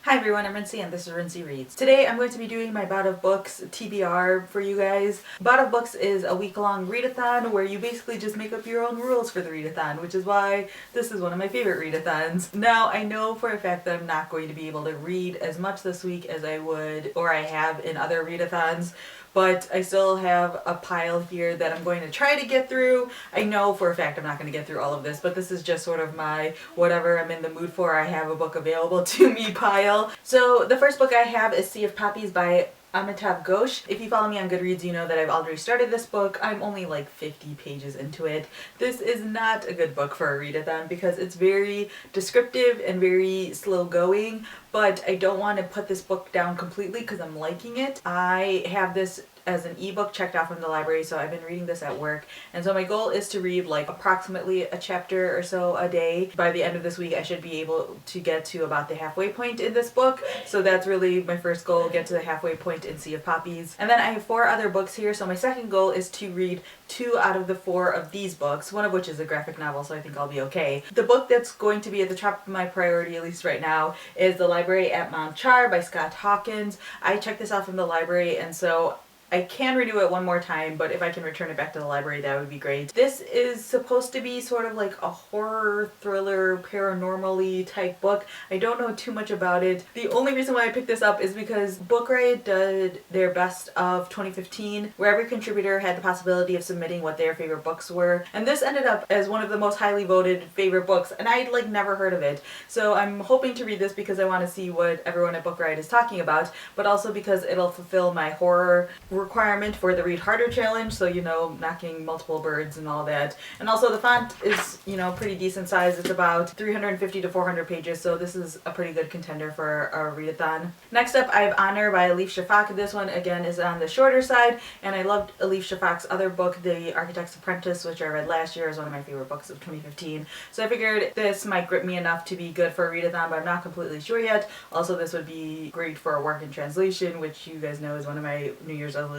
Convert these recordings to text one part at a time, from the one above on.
Hi everyone, I'm Rincey and this is Rincey Reads. Today I'm going to be doing my Bout of Books TBR for you guys. Bout of Books is a week-long readathon where you basically just make up your own rules for the readathon, which is why this is one of my favorite readathons. Now, I know for a fact that I'm not going to be able to read as much this week as I would or I have in other readathons, but I still have a pile here that I'm going to try to get through. I know for a fact I'm not going to get through all of this, but this is just sort of my whatever I'm in the mood for, I have a book available to me pile. So the first book I have is Sea of Poppies by Amitav Ghosh. If you follow me on Goodreads, you know that I've already started this book. I'm only like 50 pages into it. This is not a good book for a readathon because it's very descriptive and very slow going, but I don't want to put this book down completely because I'm liking it. I have this as an ebook checked out from the library, so I've been reading this at work, and so my goal is to read like approximately a chapter or so a day. By the end of this week I should be able to get to about the halfway point in this book, so that's really my first goal, get to the halfway point in Sea of Poppies. And then I have 4 other books here, so my second goal is to read 2 out of the 4 of these books, one of which is a graphic novel, so I think I'll be okay. The book that's going to be at the top of my priority, at least right now, is The Library at Momchar by Scott Hawkins. I checked this out from the library, and so I can redo it one more time, but if I can return it back to the library, that would be great. This is supposed to be sort of like a horror, thriller, paranormal-y type book. I don't know too much about it. The only reason why I picked this up is because Book Riot did their best of 2015, where every contributor had the possibility of submitting what their favorite books were. And this ended up as one of the most highly voted favorite books, and I'd like never heard of it. So I'm hoping to read this because I want to see what everyone at Book Riot is talking about, but also because it'll fulfill my horror requirement for the Read Harder challenge, so you know, knocking multiple birds and all that. And also the font is, you know, pretty decent size. It's about 350 to 400 pages, so this is a pretty good contender for a readathon. Next up, I have Honor by Elif Shafak. This one again is on the shorter side, and I loved Elif Shafak's other book, The Architect's Apprentice, which I read last year, is one of my favorite books of 2015. So I figured this might grip me enough to be good for a readathon, but I'm not completely sure yet. Also, this would be great for a work in translation, which you guys know is one of my New Year's resolutions.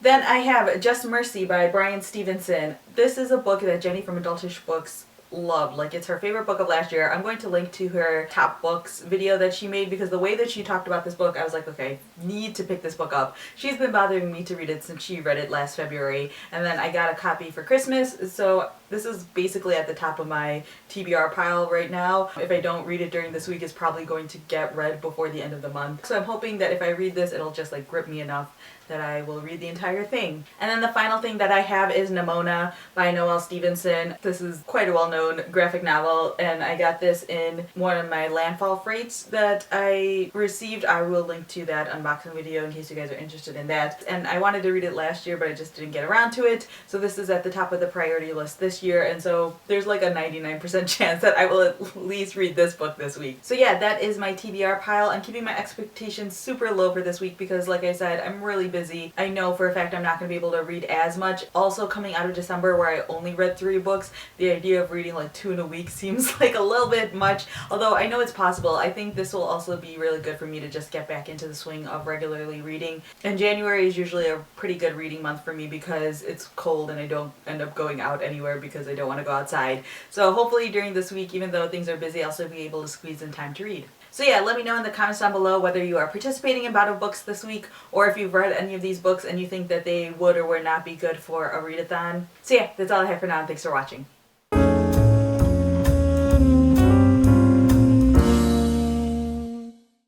Then I have Just Mercy by Brian Stevenson. This is a book that Jenny from Adultish Books loved. Like, it's her favorite book of last year. I'm going to link to her top books video that she made because the way that she talked about this book, I was like, okay, need to pick this book up. She's been bothering me to read it since she read it last February, and then I got a copy for Christmas, so this is basically at the top of my TBR pile right now. If I don't read it during this week, it's probably going to get read before the end of the month. So I'm hoping that if I read this, it'll just like grip me enough that I will read the entire thing. And then the final thing that I have is Nimona by Noelle Stevenson. This is quite a well-known graphic novel, and I got this in one of my landfall freights that I received. I will link to that unboxing video in case you guys are interested in that. And I wanted to read it last year, but I just didn't get around to it. So this is at the top of the priority list this year, and so there's like a 99% chance that I will at least read this book this week. So yeah, that is my TBR pile. I'm keeping my expectations super low for this week because, like I said, I'm really busy. I know for a fact I'm not going to be able to read as much. Also, coming out of December where I only read 3 books, the idea of reading like 2 in a week seems like a little bit much, although I know it's possible. I think this will also be really good for me to just get back into the swing of regularly reading. And January is usually a pretty good reading month for me because it's cold and I don't end up going out anywhere because I don't want to go outside. So hopefully during this week, even though things are busy, I'll still be able to squeeze in time to read. So yeah, let me know in the comments down below whether you are participating in Bout of Books this week, or if you've read any of these books and you think that they would or would not be good for a readathon. So yeah, that's all I have for now, and thanks for watching.